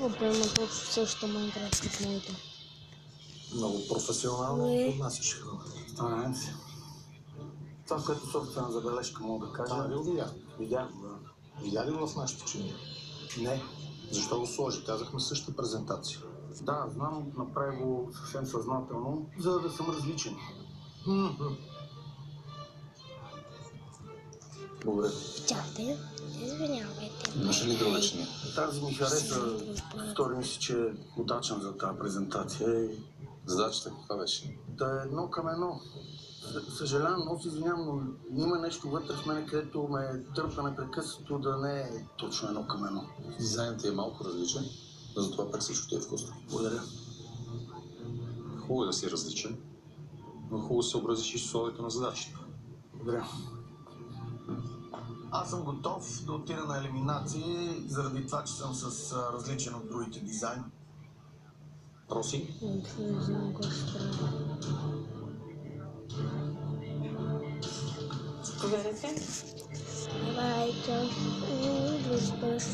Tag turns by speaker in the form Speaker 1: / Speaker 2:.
Speaker 1: Определено точно същото Майнкрафт като моето.
Speaker 2: Много професионално поднасяш храна.
Speaker 3: Стараем се. Това, което собствена забележка мога да кажа...
Speaker 2: ли го видя?
Speaker 3: Видях го, да.
Speaker 2: Видя ли го в нашите чиния?
Speaker 3: Не.
Speaker 2: Защо го сложи? Казахме същата презентация.
Speaker 3: Да, знам, направи го съвсем съзнателно, за да съм различен.
Speaker 2: Благодаря.
Speaker 1: Чакайте, извинявайте.
Speaker 2: Имаше ли друга чиния?
Speaker 3: Тази ми хареса. Стори ми се, че е удачен за тази презентация.
Speaker 2: Задачата каква беше?
Speaker 3: Да е едно към едно. Съжалявам, много се извинявам, но има нещо вътре в мен, където ме търпа непрекъснато да не е точно едно към едно.
Speaker 2: Дизайнът ти е малко различен, но затова пък всичко ти е вкусно.
Speaker 3: Благодаря.
Speaker 2: Хубаво е да си различен, но хубаво се съобразиш и с условието на задачата.
Speaker 3: Благодаря. Аз съм готов да отида на елиминация, заради това, че съм с различен от другите дизайн.
Speaker 2: Проси?
Speaker 1: Не знам какво ще правя.
Speaker 4: Заповядайте.
Speaker 1: Здравейте. Виждаш.